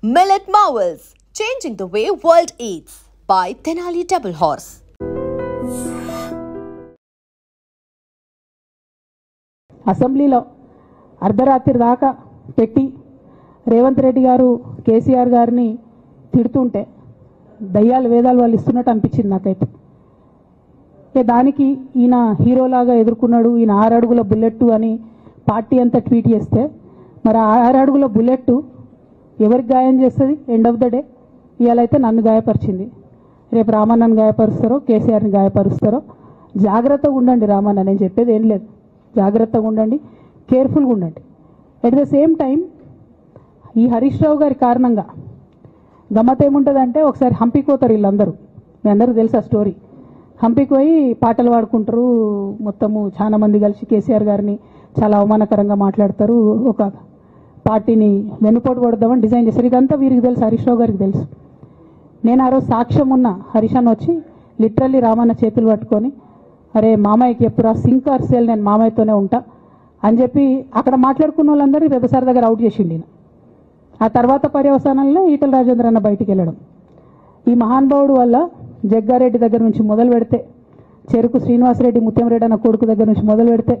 Millet Marvels, changing the way world eats by Tenali Double Horse. అసెంబ్లీలో అర్ధరాత్రి దాకా పెట్టి రేవంత్ రెడ్డి గారు కేసీఆర్ గారిని తిడుతుంటే దయ్యాలు వేదాలు వాళ్ళు ఇస్తున్నట్టు అనిపించింది నాకైతే. దానికి ఈయన హీరోలాగా ఎదుర్కొన్నాడు, ఈయన 6 అడుగుల బుల్లెట్ అని పార్టీ అంతా ట్వీట్ చేస్తే మరి 6 అడుగుల బుల్లెట్ ఎవరికి గాయం చేస్తుంది? ఎండ్ ఆఫ్ ద డే ఇవాళ అయితే నన్ను గాయపరిచింది, రేపు రామన్నను గాయపరుస్తారో కేసీఆర్ని గాయపరుస్తారో. జాగ్రత్తగా ఉండండి రామన్న, నేను చెప్పేది ఏం లేదు, జాగ్రత్తగా ఉండండి, కేర్ఫుల్గా ఉండండి. ఎట్ ద సేమ్ టైం ఈ హరీష్ రావు గారి కారణంగా గమ్మత్ ఏముంటుందంటే, ఒకసారి హంపీకి పోతారు వీళ్ళందరూ, మీ అందరూ తెలుసు ఆ స్టోరీ. హంపీకి పోయి పాటలు పాడుకుంటారు, మొత్తము చాలా మంది కలిసి కేసీఆర్ గారిని చాలా అవమానకరంగా మాట్లాడతారు, ఒక పార్టీని వెన్నుపోటు కొడదామని డిజైన్ చేశారు. ఇదంతా వీరికి తెలుసు, హరీష్ రావు గారికి తెలుసు. నేను ఆ రోజు సాక్ష్యం ఉన్న హరీష్ అన్న వచ్చి లిటరల్లీ రామన్న చేతులు పట్టుకొని, అరే మామయ్యకి ఎప్పుడా సింక్ ఆర్ సేల్, నేను మామయ్యతోనే ఉంటా అని చెప్పి అక్కడ మాట్లాడుకున్న వాళ్ళందరినీ వెబసార్ దగ్గర అవుట్ చేసిండి. ఆ తర్వాత పర్యవసానంలో ఈటల రాజేంద్ర అన్న బయటికి వెళ్ళడం. ఈ మహానుభావుడు వల్ల జగ్గారెడ్డి దగ్గర నుంచి మొదలు పెడితే, చెరుకు శ్రీనివాసరెడ్డి ముత్యంరెడ్డి అన్న కొడుకు దగ్గర నుంచి మొదలు పెడితే,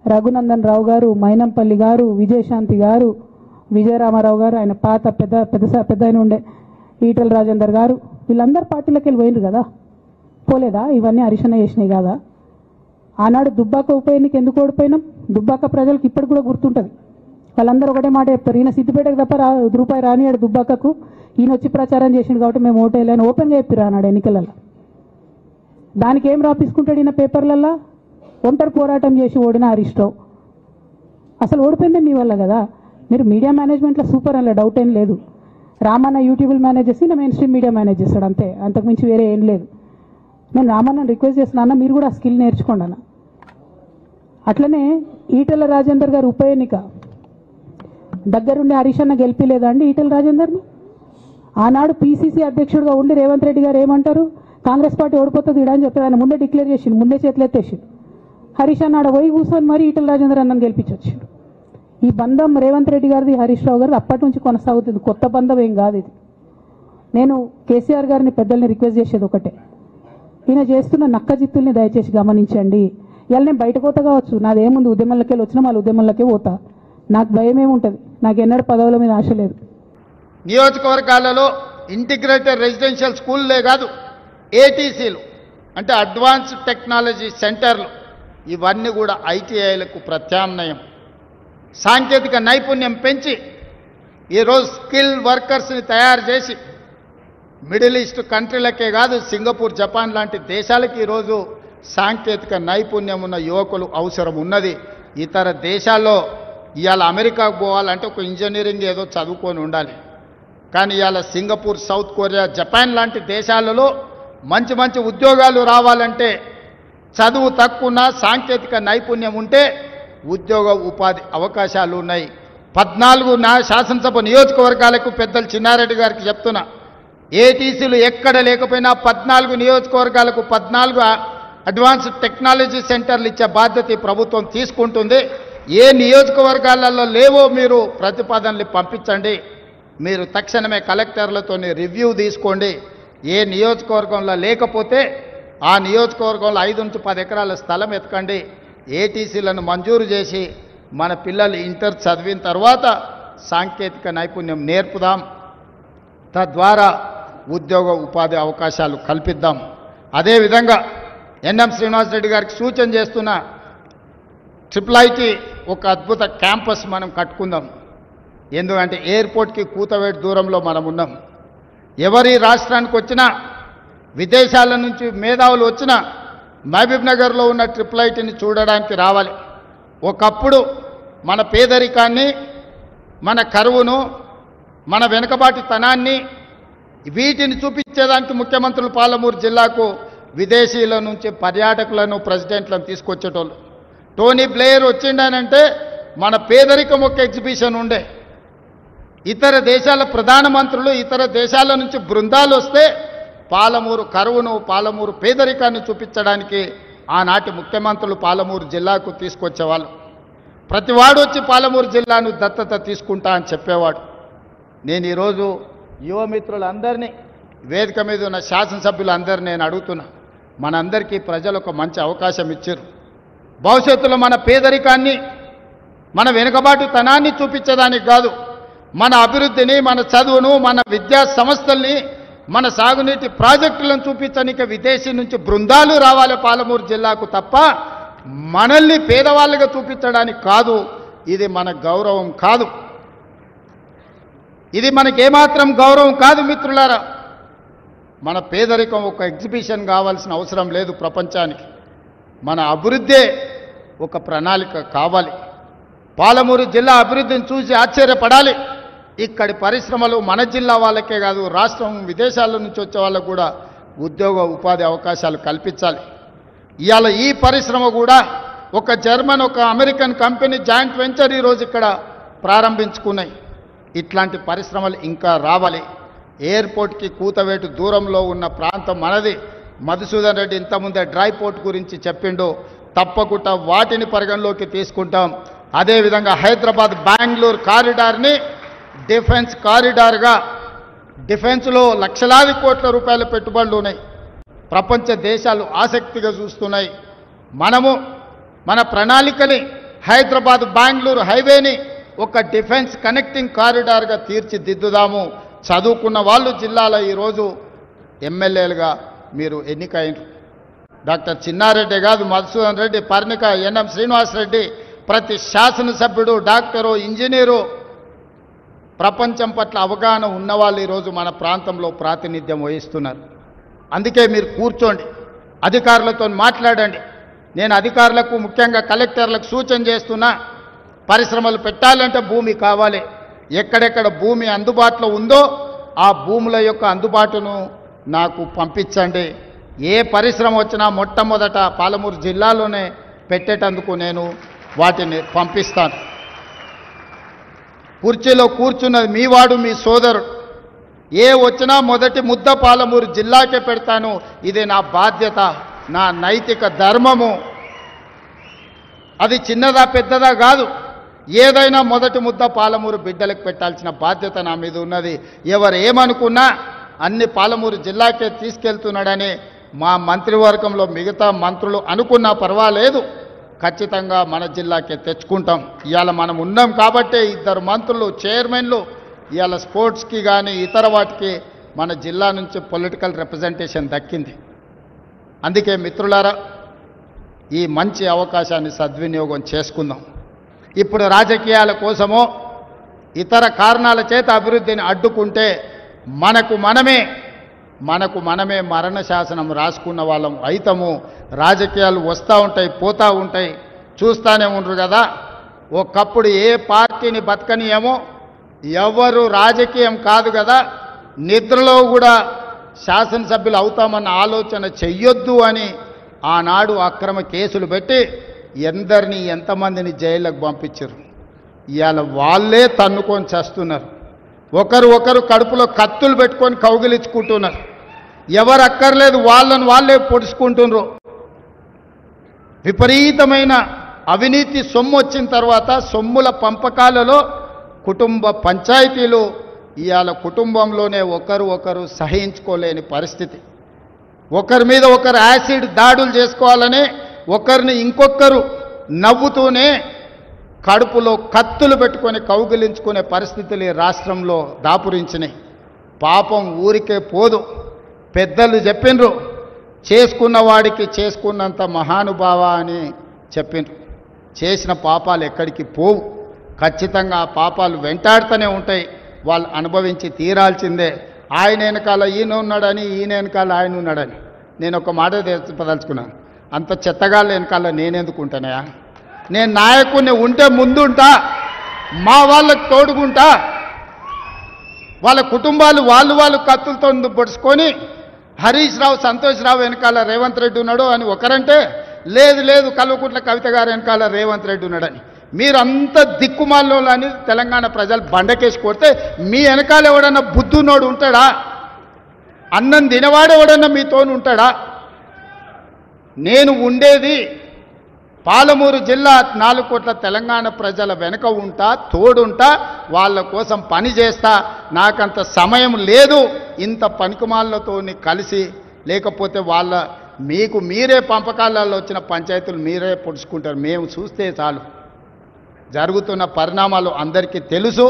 రఘునందన్ రావు గారు, మైనంపల్లి గారు, విజయశాంతి గారు, విజయరామారావు గారు, ఆయన పాత పెద్ద ఆయన ఉండే ఈటల రాజేందర్ గారు, వీళ్ళందరూ పార్టీలోకి వెళ్ళి పోయినారు కదా, పోలేదా? ఇవన్నీ హరీషన్న చేసినాయి కదా. ఆనాడు దుబ్బాక ఉప ఎన్నిక ఎందుకు ఓడిపోయినాం? దుబ్బాక ప్రజలకు ఇప్పటికి కూడా గుర్తుంటుంది. వాళ్ళందరూ ఒకటే మాట చెప్తారు, ఈయన సిద్దిపేటకు తప్ప రూపాయి రానియాడు దుబ్బాకకు, ఈయన వచ్చి ప్రచారం చేసిండు కాబట్టి మేము ఓటేయాలని ఓపెన్గా చెప్పారు ఆనాడు ఎన్నికలలో. దానికి ఏం రాపించుకుంటాడు ఈయన పేపర్లల్లో? ఒంటరి పోరాటం చేసి ఓడిన హరీష్ రావు. అసలు ఓడిపోయిందే మీ వల్ల కదా. మీరు మీడియా మేనేజ్మెంట్లో సూపర్, అలా డౌట్ ఏం లేదు. రామన్న యూట్యూబ్లు మేనేజ్ చేసి నా మెయిన్ స్ట్రీమ్ మీడియా మేనేజ్ చేస్తాడు, అంతే, అంతకుమించి వేరే ఏం లేదు. నేను రామన్నని రిక్వెస్ట్ చేస్తున్నా, మీరు కూడా ఆ స్కిల్ నేర్చుకోండి అన్న. అట్లనే ఈటల రాజేందర్ గారు ఉప ఎన్నిక దగ్గరుండి హరీష్ అన్న గెలిపిలేదా అండి ఈటల రాజేందర్ని? ఆనాడు పీసీసీ అధ్యక్షుడిగా ఉండి రేవంత్ రెడ్డి గారు ఏమంటారు, కాంగ్రెస్ పార్టీ ఓడిపోతుంది ఇడా అని చెప్తారు. ఆయన ముందే డిక్లేర్ చేసిండు, ముందే చేతులు ఎత్తేసిండు. హరీష్ అన్న ఆడ పోయి కూర్చొని మరి ఈటల రాజేందర్ అన్నని గెలిపించవచ్చు. ఈ బంధం రేవంత్ రెడ్డి గారిది హరీష్ రావు గారిది అప్పటి నుంచి కొనసాగుతుంది, కొత్త బంధం ఏం కాదు ఇది. నేను కేసీఆర్ గారిని పెద్దల్ని రిక్వెస్ట్ చేసేది ఒకటే, ఈయన చేస్తున్న నక్కజిత్తుల్ని దయచేసి గమనించండి. ఇవాళ నేను బయట పోతా కావచ్చు, నాదేముంది, ఉద్యమంలోకి వెళ్ళి వచ్చినా మళ్ళీ ఉద్యమంలోకే పోతా, నాకు భయం ఏముంటుంది, నాకు ఎన్నడూ పదవుల మీద ఆశ లేదు. నియోజకవర్గాలలో ఇంటిగ్రేటెడ్ రెసిడెన్షియల్ స్కూల్లే కాదు, ఏటీసీలు అంటే అడ్వాన్స్డ్ టెక్నాలజీ సెంటర్లు, ఇవన్నీ కూడా ఐటీఐలకు ప్రత్యామ్నాయం. సాంకేతిక నైపుణ్యం పెంచి ఈరోజు స్కిల్ వర్కర్స్ని తయారు చేసి మిడిల్ ఈస్ట్ కంట్రీలకే కాదు, సింగపూర్, జపాన్ లాంటి దేశాలకి ఈరోజు సాంకేతిక నైపుణ్యం ఉన్న యువకులు అవసరం ఉన్నది. ఇతర దేశాల్లో ఇవాళ అమెరికాకు పోవాలంటే ఒక ఇంజనీరింగ్ ఏదో చదువుకొని ఉండాలి, కానీ ఇవాళ సింగపూర్, సౌత్ కొరియా, జపాన్ లాంటి దేశాలలో మంచి మంచి ఉద్యోగాలు రావాలంటే చదువు తక్కువ సాంకేతిక నైపుణ్యం ఉంటే ఉద్యోగ ఉపాధి అవకాశాలు ఉన్నాయి. 14 శాసనసభ నియోజకవర్గాలకు పెద్దలు చిన్నారెడ్డి గారికి చెప్తున్నా, ఏటీసీలు ఎక్కడ లేకపోయినా 14 నియోజకవర్గాలకు 14 అడ్వాన్స్డ్ టెక్నాలజీ సెంటర్లు ఇచ్చే బాధ్యత ప్రభుత్వం తీసుకుంటుంది. ఏ నియోజకవర్గాలలో లేవో మీరు ప్రతిపాదనలు పంపించండి, మీరు తక్షణమే కలెక్టర్లతో రివ్యూ తీసుకోండి. ఏ నియోజకవర్గంలో లేకపోతే ఆ నియోజకవర్గంలో 5 నుంచి 10 ఎకరాల స్థలం ఎత్తుకండి, ఏటీసీలను మంజూరు చేసి మన పిల్లలు ఇంటర్ చదివిన తర్వాత సాంకేతిక నైపుణ్యం నేర్పుదాం, తద్వారా ఉద్యోగ ఉపాధి అవకాశాలు కల్పిద్దాం. అదేవిధంగా ఎన్ఎం శ్రీనివాసరెడ్డి గారికి సూచన చేస్తున్న ట్రిపుల్ ఒక అద్భుత క్యాంపస్ మనం కట్టుకుందాం. ఎందుకంటే ఎయిర్పోర్ట్కి కూతవేటు దూరంలో మనం ఉన్నాం. ఎవరి రాష్ట్రానికి వచ్చినా, విదేశాల నుంచి మేధావులు వచ్చినా మహబూబ్ నగర్లో ఉన్న ట్రిపుల్ ఐటీని చూడడానికి రావాలి. ఒకప్పుడు మన పేదరికాన్ని, మన కరువును, మన వెనుకబాటుతనాన్ని వీటిని చూపించేదానికి ముఖ్యమంత్రులు పాలమూరు జిల్లాకు విదేశీయుల నుంచి పర్యాటకులను, ప్రెసిడెంట్లను తీసుకొచ్చేటోళ్ళు. టోనీ బ్లేయర్ వచ్చిండనంటే మన పేదరికం ఒక ఎగ్జిబిషన్ ఉండే. ఇతర దేశాల ప్రధానమంత్రులు, ఇతర దేశాల నుంచి బృందాలు వస్తే పాలమూరు కరువును, పాలమూరు పేదరికాన్ని చూపించడానికి ఆనాటి ముఖ్యమంత్రులు పాలమూరు జిల్లాకు తీసుకొచ్చేవాళ్ళు. ప్రతివాడు వచ్చి పాలమూరు జిల్లాను దత్తత తీసుకుంటా అని చెప్పేవాడు. నేను ఈరోజు యువమిత్రులందరినీ వేదిక మీద ఉన్న శాసనసభ్యులందరినీ నేను అడుగుతున్నా, మనందరికీ ప్రజలు ఒక మంచి అవకాశం ఇచ్చారు. భవిష్యత్తులో మన పేదరికాన్ని, మన వెనుకబాటుతనాన్ని చూపించడానికి కాదు, మన అభివృద్ధిని, మన చదువును, మన విద్యా సంస్థల్ని, మన సాగునీటి ప్రాజెక్టులను చూపించడానికి విదేశీ నుంచి బృందాలు రావాలి పాలమూరు జిల్లాకు తప్ప మనల్ని పేదవాళ్ళుగా చూపించడానికి కాదు. ఇది మన గౌరవం కాదు, ఇది మనకేమాత్రం గౌరవం కాదు మిత్రులారా. మన పేదరికం ఒక ఎగ్జిబిషన్ కావాల్సిన అవసరం లేదు ప్రపంచానికి. మన అభివృద్ధే ఒక ప్రణాళిక కావాలి. పాలమూరు జిల్లా అభివృద్ధిని చూసి ఆశ్చర్యపడాలి. ఇక్కడి పరిశ్రమలు మన జిల్లా వాళ్ళకే కాదు, రాష్ట్రం విదేశాల నుంచి వచ్చే వాళ్ళకు కూడా ఉద్యోగ ఉపాధి అవకాశాలు కల్పించాలి. ఇవాళ ఈ పరిశ్రమ కూడా ఒక జర్మన్, ఒక అమెరికన్ కంపెనీ జాయింట్ వెంచర్ ఈరోజు ఇక్కడ ప్రారంభించుకున్నాయి. ఇట్లాంటి పరిశ్రమలు ఇంకా రావాలి. ఎయిర్పోర్ట్కి కూతవేటు దూరంలో ఉన్న ప్రాంతం మనది. మధుసూదన్ రెడ్డి ఇంతకుముందే డ్రై పోర్ట్ గురించి చెప్పిండు. తప్పకుండా వాటిని పరిగణలోకి తీసుకుంటాం. అదేవిధంగా హైదరాబాద్ బెంగళూరు కారిడార్ని డిఫెన్స్ కారిడార్గా, డిఫెన్స్లో లక్షలాది కోట్ల రూపాయల పెట్టుబడులు ఉన్నాయి. ప్రపంచ దేశాలు ఆసక్తిగా చూస్తున్నాయి. మనము మన ప్రణాళికని హైదరాబాద్ బెంగళూరు హైవేని ఒక డిఫెన్స్ కనెక్టింగ్ కారిడార్గా తీర్చిదిద్దుదాము. చదువుకున్న వాళ్ళు జిల్లాలో ఈరోజు ఎమ్మెల్యేలుగా మీరు ఎన్నికైనరు. డాక్టర్ చిన్నారెడ్డి కాదు, మధుసూదన్ రెడ్డి, పర్ణిక, ఎన్ఎం శ్రీనివాసరెడ్డి, ప్రతి శాసనసభ్యుడు, డాక్టరు, ఇంజనీరు, ప్రపంచం పట్ల అవగాహన ఉన్నవాళ్ళు ఈరోజు మన ప్రాంతంలో ప్రాతినిధ్యం వహిస్తున్నారు. అందుకే మీరు కూర్చోండి, అధికారులతో మాట్లాడండి. నేను అధికారులకు, ముఖ్యంగా కలెక్టర్లకు సూచన చేస్తున్నా, పరిశ్రమలు పెట్టాలంటే భూమి కావాలి. ఎక్కడెక్కడ భూమి అందుబాటులో ఉందో ఆ భూముల యొక్క అందుబాటును నాకు పంపించండి. ఏ పరిశ్రమ వచ్చినా మొట్టమొదట పాలమూరు జిల్లాలోనే పెట్టేటందుకు నేను వాటిని పంపిస్తాను. కుర్చీలో కూర్చున్నది మీ వాడు, మీ సోదరుడు. ఏ వచ్చినా మొదటి ముద్ద పాలమూరు జిల్లాకే పెడతాను. ఇది నా బాధ్యత, నా నైతిక ధర్మము. అది చిన్నదా పెద్దదా కాదు, ఏదైనా మొదటి ముద్ద పాలమూరు బిడ్డలకు పెట్టాల్సిన బాధ్యత నా మీద ఉన్నది. ఎవరు ఏమనుకున్నా అన్ని పాలమూరు జిల్లాకే తీసుకెళ్తున్నాడని మా మంత్రివర్గంలో మిగతా మంత్రులు అనుకున్నా పర్వాలేదు, ఖచ్చితంగా మన జిల్లాకే తెచ్చుకుంటాం. ఇవాళ మనం ఉన్నాం కాబట్టే 2 మంత్రులు, చైర్మన్లు ఇవాళ స్పోర్ట్స్కి కానీ ఇతర వాటికి మన జిల్లా నుంచి పొలిటికల్ రిప్రజెంటేషన్ దక్కింది. అందుకే మిత్రులారా, ఈ మంచి అవకాశాన్ని సద్వినియోగం చేసుకుందాం. ఇప్పుడు రాజకీయాల కోసమో ఇతర కారణాల చేత అభివృద్ధిని అడ్డుకుంటే మనకు మనమే మరణ శాసనం రాసుకున్న వాళ్ళం అయితము. రాజకీయాలు వస్తూ ఉంటాయి, పోతూ ఉంటాయి, చూస్తూనే ఉండరు కదా. ఒకప్పుడు ఏ పార్టీని బతకనియేమో, ఎవరు రాజకీయం కాదు కదా, నిద్రలో కూడా శాసనసభ్యులు అవుతామన్న ఆలోచన చెయ్యొద్దు అని ఆనాడు అక్రమ కేసులు పెట్టి ఎందరిని, ఎంతమందిని జైళ్ళకు పంపించారు. ఇవాళ వాళ్ళే తన్నుకొని చేస్తున్నారు. ఒకరు కడుపులో కత్తులు పెట్టుకొని కౌగిలించుకుంటున్నారు. ఎవరు అక్కర్లేదు, వాళ్ళని వాళ్ళే పొడుచుకుంటున్నారు. విపరీతమైన అవినీతి సొమ్ము వచ్చిన తర్వాత సొమ్ముల పంపకాలలో కుటుంబ పంచాయతీలు, ఇవాళ కుటుంబంలోనే ఒకరు సహించుకోలేని పరిస్థితి. ఒకరి మీద ఒకరు యాసిడ్ దాడులు చేసుకోవాలనే ఒకరిని ఇంకొకరు నవ్వుతూనే కడుపులో కత్తులు పెట్టుకొని కౌగిలించుకునే పరిస్థితులు ఈ రాష్ట్రంలో దాపురించినాయి. పాపం ఊరికే పోదు. పెద్దలు చెప్పిండ్రు, చేసుకున్న వాడికి చేసుకున్నంత మహానుభావ అని చెప్పిండ్రు. చేసిన పాపాలు ఎక్కడికి పోవు, ఖచ్చితంగా ఆ పాపాలు వెంటాడుతూనే ఉంటాయి. వాళ్ళు అనుభవించి తీరాల్సిందే. ఆయన వెనకాల ఈయన ఉన్నాడని, ఈయన వెనకాల ఆయన ఉన్నాడని. నేను ఒక మాట చెప్పదలుచుకున్నాను, అంత చెత్తగాళ్ళ వెనకాల నేనెందుకుంటానయా? నేను నాయకుడిని ఉంటే ముందుంటా, మా వాళ్ళకు తోడుకుంటా. వాళ్ళ కుటుంబాలు వాళ్ళు కత్తులతో పొడుచుకొని హరీష్ రావు, సంతోష్ రావు వెనకాల రేవంత్ రెడ్డి ఉన్నాడు అని ఒకరంటే, లేదు కల్వకుంట్ల కవిత గారు వెనకాల రేవంత్ రెడ్డి ఉన్నాడని. మీరంత దిక్కుమాలని తెలంగాణ ప్రజలు బండకేసి కొడితే మీ వెనకాల ఎవడన్నా బుద్ధున్నోడు ఉంటాడా? అన్నం తినవాడు ఎవడన్నా మీతోను ఉంటాడా? నేను ఉండేది పాలమూరు జిల్లా 4 కోట్ల తెలంగాణ ప్రజల వెనుక ఉంటా, తోడుంటా. వాళ్ళ కోసం పని చేస్తా, నాకంత సమయం లేదు ఇంత పనికిమాలతో కలిసి, లేకపోతే వాళ్ళ మీకు మీరే పంపకాలలో వచ్చిన పంచాయతీలు మీరే పొడుచుకుంటారు. మేము చూస్తే చాలు. జరుగుతున్న పరిణామాలు అందరికీ తెలుసు.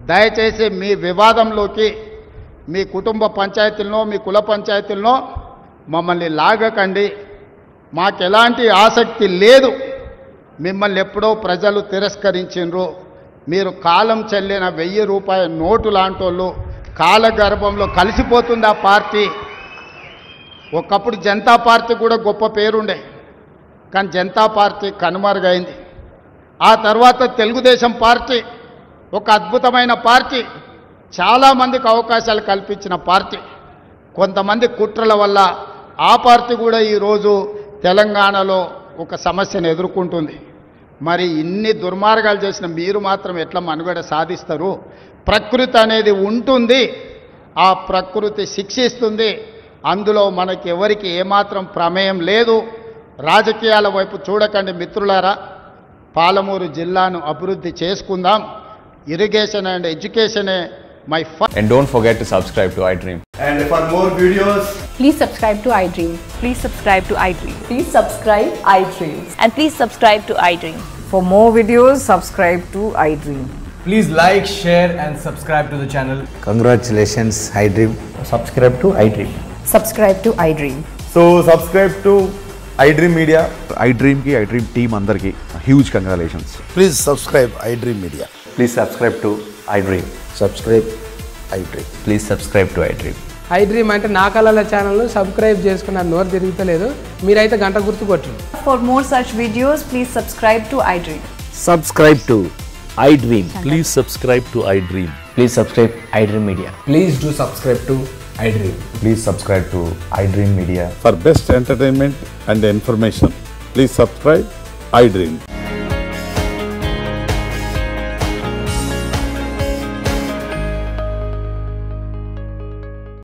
దయచేసి మీ వివాదంలోకి మీ కుటుంబ పంచాయతీలనో మీ కుల పంచాయతీలనో మమ్మల్ని లాగకండి. మాకు ఎలాంటి ఆసక్తి లేదు. మిమ్మల్ని ఎప్పుడో ప్రజలు తిరస్కరించిండ్రు. మీరు కాలం చెల్లిన 1000 రూపాయల నోటు లాంటోళ్ళు. కాలగర్భంలో కలిసిపోతుంది ఆ పార్టీ. ఒకప్పుడు జనతా పార్టీ కూడా గొప్ప పేరుండే, కానీ జనతా పార్టీ కనుమరుగైంది. ఆ తర్వాత తెలుగుదేశం పార్టీ ఒక అద్భుతమైన పార్టీ, చాలామందికి అవకాశాలు కల్పించిన పార్టీ. కొంతమంది కుట్రల వల్ల ఆ పార్టీ కూడా ఈరోజు తెలంగాణలో ఒక సమస్యను ఎదుర్కొంటుంది. మరి ఇన్ని దుర్మార్గాలు చేసిన మీరు మాత్రం ఎట్లా మనుగడ సాధిస్తారు? ప్రకృతి అనేది ఉంటుంది, ఆ ప్రకృతి శిక్షిస్తుంది. అందులో మనకి ఎవరికి ఏమాత్రం ప్రమేయం లేదు. రాజకీయాల వైపు చూడకండి మిత్రులారా. పాలమూరు జిల్లాను అభివృద్ధి చేసుకుందాం. ఇరిగేషన్ అండ్ ఎడ్యుకేషనే my first. And don't forget to subscribe to iDream. And for more videos, please subscribe to iDream. Please subscribe to iDream. Please subscribe iDream. And please subscribe to iDream. For more videos, subscribe to iDream. please like, share and subscribe to the channel. Congratulations, iDream. Subscribe to iDream. Subscribe to iDream. So subscribe to iDream Media. iDream ki iDream team andarki huge congratulations. Please subscribe iDream Media. Please subscribe to iDream. Subscribe iDream. Please subscribe to iDream. iDream అంటే నా కళల channel subscribe చేసుకున్న నోరు తిరుగుతలేదు. మీరైతే గంట గుర్తు కొట్టండి. For more such videos, please subscribe to iDream. Subscribe to iDream. Please subscribe to iDream. Please subscribe iDream Media. Please do subscribe to iDream. Please subscribe to iDream Media. For best entertainment and information, please subscribe iDream.